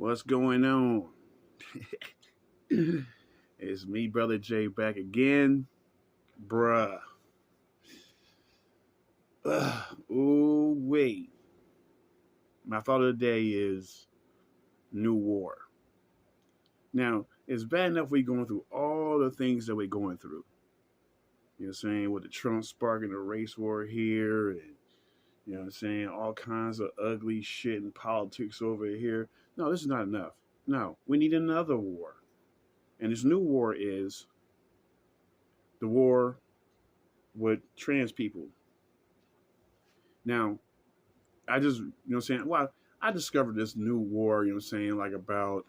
What's going on? It's me, Brother Jay, back again. Bruh. Oh, wait. My thought of the day is new war. Now, it's bad enough we're going through all the things that we're going through. You know what I'm saying? With the Trump sparking the race war here, and, you know what I'm saying? All kinds of ugly shit in politics over here. No, this is not enough. No, we need another war. And this new war is the war with trans people. Now, I just, what I'm saying, well, I discovered this new war, you know what I'm saying, like about,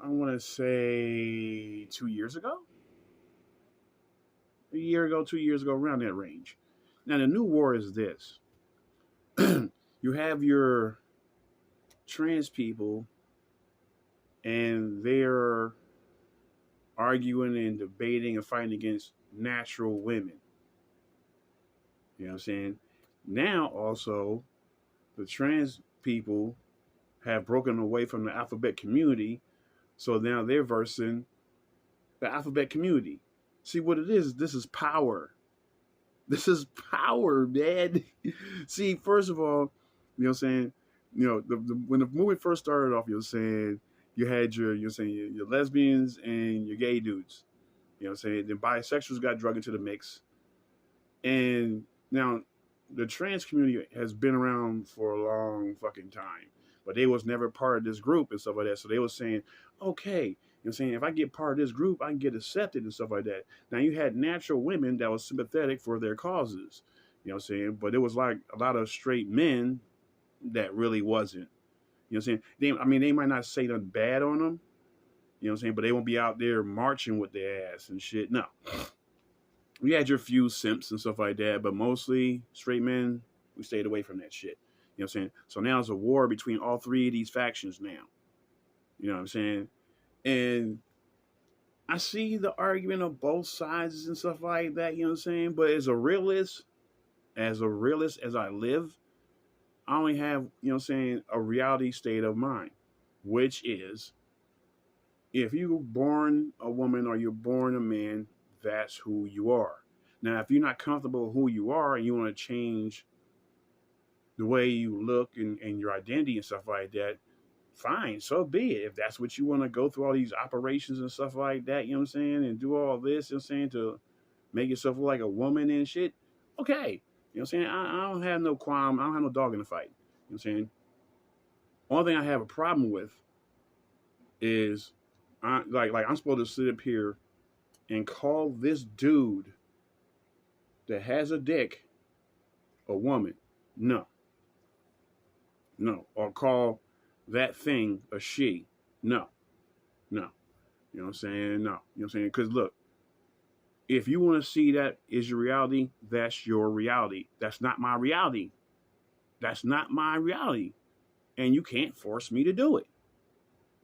I want to say 2 years ago? A year ago, 2 years ago, around that range. Now, the new war is this. You have your trans people, and they're arguing and debating and fighting against natural women. You know what I'm saying? Now, also, the trans people have broken away from the alphabet community, so now they're versing the alphabet community. See what it is? This is power. This is power, man. See, first of all, you know what I'm saying? You know, when the movie first started off, you were saying you had your lesbians and your gay dudes. You know what I'm saying? Then bisexuals got drug into the mix. And now the trans community has been around for a long fucking time, but they was never part of this group and stuff like that. So they was saying, okay, you know what I'm saying, if I get part of this group, I can get accepted and stuff like that. Now you had natural women that was sympathetic for their causes, you know what I'm saying, but it was like a lot of straight men that really wasn't. You know what I'm saying? They might not say nothing bad on them, you know what I'm saying, but they won't be out there marching with their ass and shit. No. We had your few simps and stuff like that, but mostly straight men, we stayed away from that shit. You know what I'm saying? So now it's a war between all three of these factions now. You know what I'm saying? And I see the argument of both sides and stuff like that, you know what I'm saying? But as a realist as I live, I only have, you know what I'm saying, a reality state of mind, which is if you're born a woman or you're born a man, that's who you are. Now, if you're not comfortable with who you are and you want to change the way you look and your identity and stuff like that, fine, so be it. If that's what you want to go through all these operations and stuff like that, you know what I'm saying, and do all this, you know what I'm saying, to make yourself look like a woman and shit, okay. You know what I'm saying? I don't have no qualm. I don't have no dog in the fight. You know what I'm saying? Only thing I have a problem with is I'm supposed to sit up here and call this dude that has a dick a woman. No. No. Or call that thing a she. No. No. You know what I'm saying? No. You know what I'm saying? Because look, if you want to see that is your reality, that's your reality. That's not my reality. That's not my reality. And you can't force me to do it.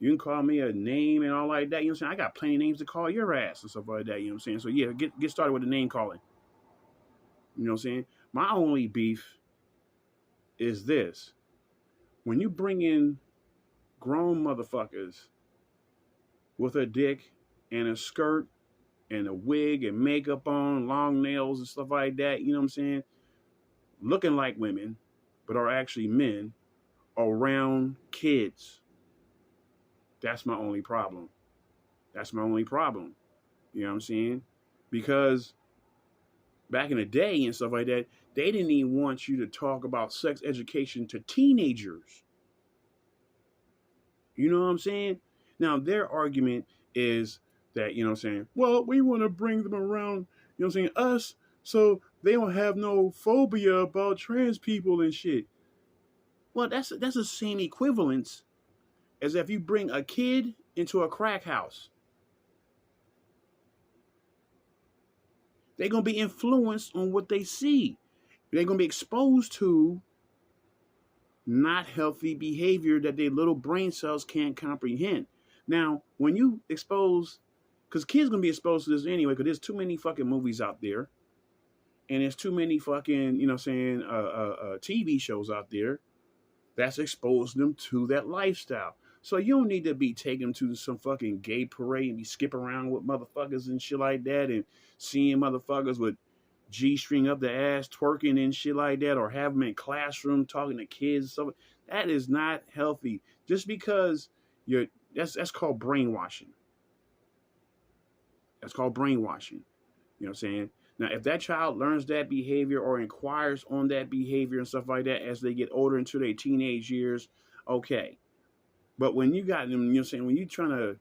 You can call me a name and all like that. You know what I'm saying? I got plenty of names to call your ass and stuff like that. You know what I'm saying? So yeah, get started with the name calling. You know what I'm saying? My only beef is this. When you bring in grown motherfuckers with a dick and a skirt and a wig and makeup on, long nails and stuff like that, you know what I'm saying? Looking like women, but are actually men around kids. That's my only problem. That's my only problem. You know what I'm saying? Because back in the day and stuff like that, they didn't even want you to talk about sex education to teenagers. You know what I'm saying? Now, their argument is that, you know what I'm saying, well, we want to bring them around, you know what I'm saying, us, so they don't have no phobia about trans people and shit. Well, that's the same equivalence as if you bring a kid into a crack house. They're going to be influenced on what they see. They're going to be exposed to not healthy behavior that their little brain cells can't comprehend. Now, when you expose, because kids going to be exposed to this anyway, because there's too many fucking movies out there, and there's too many fucking, you know what I'm saying, TV shows out there that's exposing them to that lifestyle. So you don't need to be taking them to some fucking gay parade and be skipping around with motherfuckers and shit like that and seeing motherfuckers with G-string up the ass twerking and shit like that, or have them in classroom talking to kids and stuff. That is not healthy. Just because you're that's called brainwashing. That's called brainwashing. You know what I'm saying? Now, if that child learns that behavior or inquires on that behavior and stuff like that as they get older into their teenage years, okay. But when you got them, you know what I'm saying, when you trying to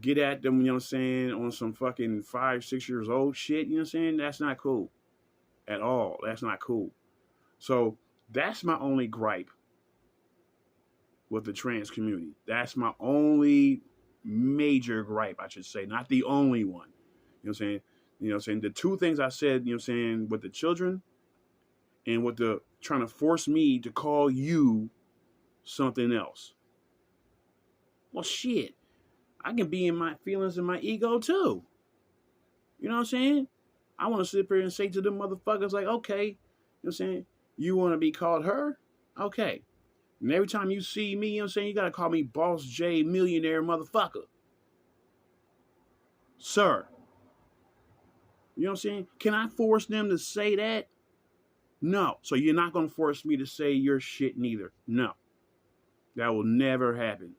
get at them, you know what I'm saying, on some fucking 5, 6 years old shit, you know what I'm saying, that's not cool at all. That's not cool. So that's my only gripe with the trans community. That's my only major gripe, I should say. Not the only one. You know what I'm saying? You know what I'm saying? The two things I said, you know what I'm saying, with the children and with the trying to force me to call you something else. Well, shit. I can be in my feelings and my ego too. You know what I'm saying? I want to sit here and say to them motherfuckers like, okay, you know what I'm saying? You want to be called her? Okay. And every time you see me, you know what I'm saying, you got to call me Boss J Millionaire motherfucker. Sir. You know what I'm saying? Can I force them to say that? No. So you're not going to force me to say your shit neither. No. That will never happen.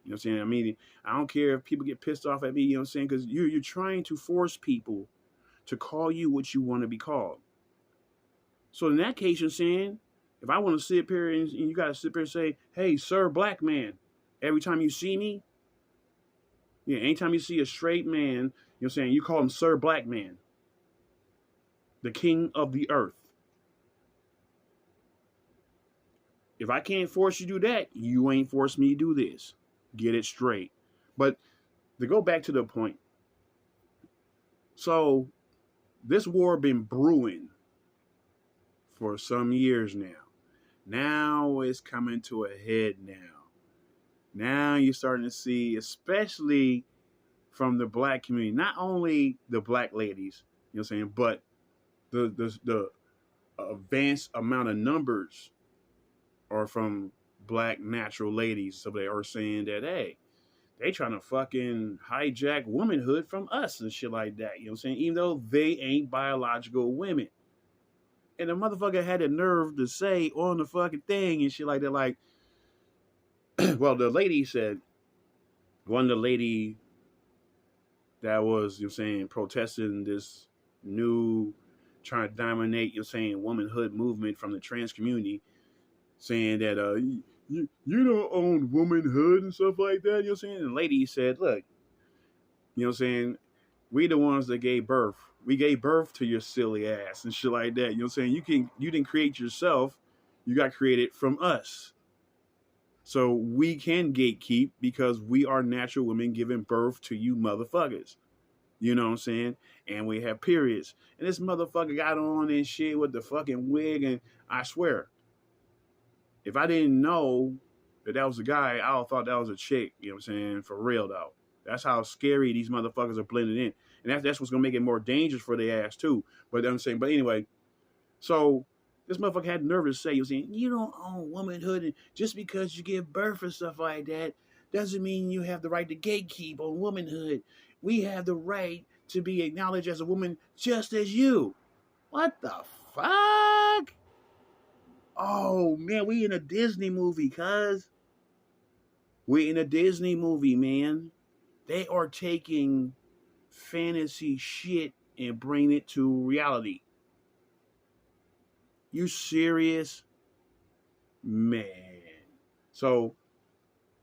You know what I'm saying? I mean, I don't care if people get pissed off at me, you know what I'm saying? Because you're trying to force people to call you what you want to be called. So in that case, you're saying, if I want to sit here and you got to sit here and say, hey, sir, black man, every time you see me, yeah, anytime you see a straight man, you know what I'm saying, you call him sir, black man, the king of the earth. If I can't force you to do that, you ain't forced me to do this. Get it straight. But to go back to the point, so this war been brewing for some years now. Now it's coming to a head now. Now you're starting to see, especially from the black community, not only the black ladies, you know what I'm saying, but the advanced amount of numbers are from black natural ladies. So they are saying that, hey, they trying to fucking hijack womanhood from us and shit like that. You know what I'm saying? Even though they ain't biological women. And the motherfucker had the nerve to say on the fucking thing and shit like that, like, well, the lady said, one of the lady that was, you know what I'm saying, protesting this new, trying to dominate, you know what I'm saying, womanhood movement from the trans community, saying that you don't own womanhood and stuff like that, you know what I'm saying? And the lady said, look, you know what I'm saying, we the ones that gave birth. We gave birth to your silly ass and shit like that. You know what I'm saying? You didn't create yourself. You got created from us. So we can gatekeep because we are natural women giving birth to you motherfuckers. You know what I'm saying? And we have periods. And this motherfucker got on and shit with the fucking wig. And I swear, if I didn't know that was a guy, I would have thought that was a chick. You know what I'm saying? For real, though. That's how scary these motherfuckers are blending in. And that's what's going to make it more dangerous for their ass, too. But I'm saying, but anyway, so this motherfucker had the nerve to say, you don't own womanhood. And just because you give birth and stuff like that doesn't mean you have the right to gatekeep on womanhood. We have the right to be acknowledged as a woman just as you. What the fuck? Oh, man, we in a Disney movie, cuz. We in a Disney movie, man. They are taking fantasy shit and bringing it to reality. You serious? Man. So,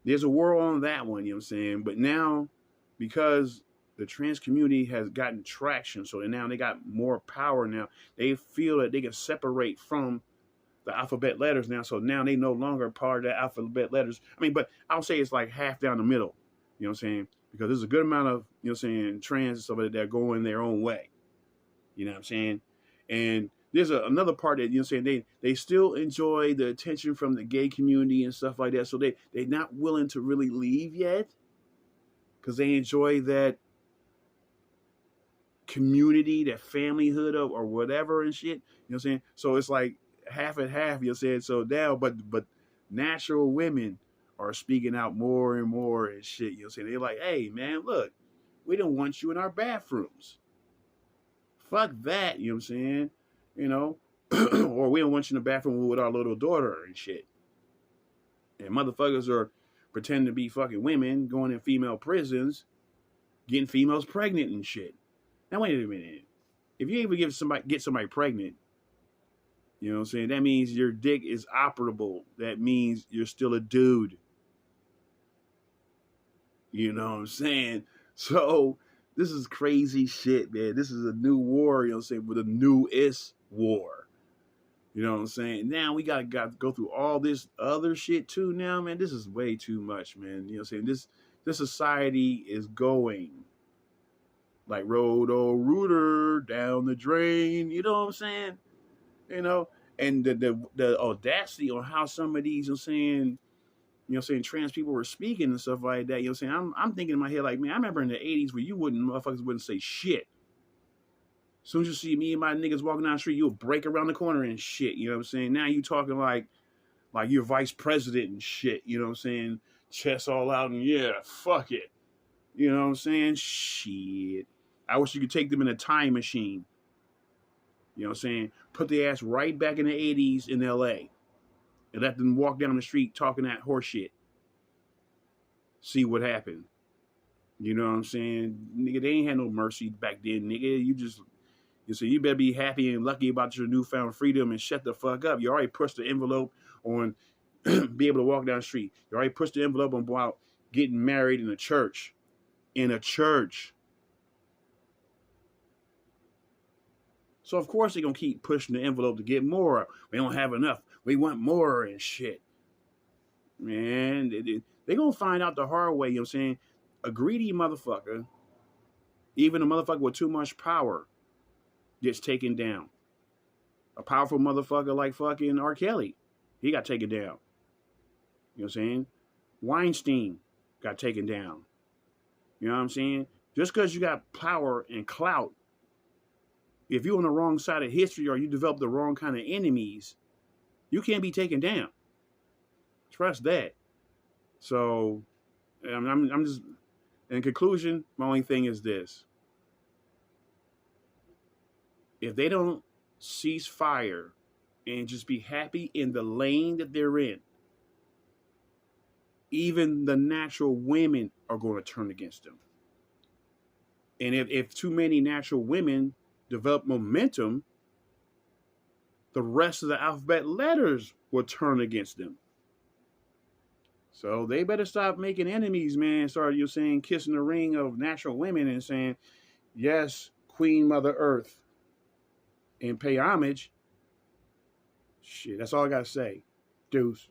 there's a war on that one, you know what I'm saying? But now, because the trans community has gotten traction, so now they got more power now. They feel that they can separate from the alphabet letters now. So now they no longer part of the alphabet letters. I mean, but I'll say it's like half down the middle. You know what I'm saying? Because there's a good amount of, you know what I'm saying, trans and stuff like that are going their own way. You know what I'm saying? And there's another part that, you know what I'm saying, they still enjoy the attention from the gay community and stuff like that. So they're not willing to really leave yet. Because they enjoy that community, that familyhood or whatever and shit. You know what I'm saying? So it's like half and half, you know what I'm saying? So now, but natural women are speaking out more and more and shit. You know what I'm saying? They're like, hey, man, look, we don't want you in our bathrooms. Fuck that, you know what I'm saying? You know, or we don't want you in the bathroom with our little daughter and shit. And motherfuckers are pretending to be fucking women, going in female prisons, getting females pregnant and shit. Now wait a minute. If you even get somebody pregnant, you know what I'm saying, that means your dick is operable. That means you're still a dude. You know what I'm saying? So this is crazy shit, man. This is a new war, you know what I'm saying, with a newest war. You know what I'm saying? Now we got to go through all this other shit too now, man. This is way too much, man. You know what I'm saying? This society is going like Roto Rooter down the drain. You know what I'm saying? You know, and the audacity on how some of these, you know what I'm saying, trans people were speaking and stuff like that. You know what I'm saying? I'm thinking in my head like, man, I remember in the 80s where motherfuckers wouldn't say shit. As soon as you see me and my niggas walking down the street, you'll break around the corner and shit. You know what I'm saying? Now you talking like you're vice president and shit. You know what I'm saying? Chest all out and yeah, fuck it. You know what I'm saying? Shit. I wish you could take them in a time machine. You know what I'm saying? Put their ass right back in the 80s in LA. And let them walk down the street talking that horse shit. See what happened. You know what I'm saying? Nigga, they ain't had no mercy back then, nigga. You better be happy and lucky about your newfound freedom and shut the fuck up. You already pushed the envelope on be able to walk down the street. You already pushed the envelope on about getting married in a church. In a church. So of course they're gonna keep pushing the envelope to get more. We don't have enough. We want more and shit. Man, they're gonna find out the hard way, you know what I'm saying? A greedy motherfucker, even a motherfucker with too much power, gets taken down. A powerful motherfucker like fucking R. Kelly, he got taken down. You know what I'm saying? Weinstein got taken down. You know what I'm saying? Just because you got power and clout, if you're on the wrong side of history or you develop the wrong kind of enemies, you can't be taken down. Trust that. So, I'm just, in conclusion, my only thing is this. If they don't cease fire and just be happy in the lane that they're in, even the natural women are going to turn against them. And if too many natural women develop momentum, the rest of the alphabet letters will turn against them. So they better stop making enemies, man. Start, you're saying, kissing the ring of natural women and saying, yes, Queen Mother Earth, and pay homage. Shit, that's all I got to say. Deuce.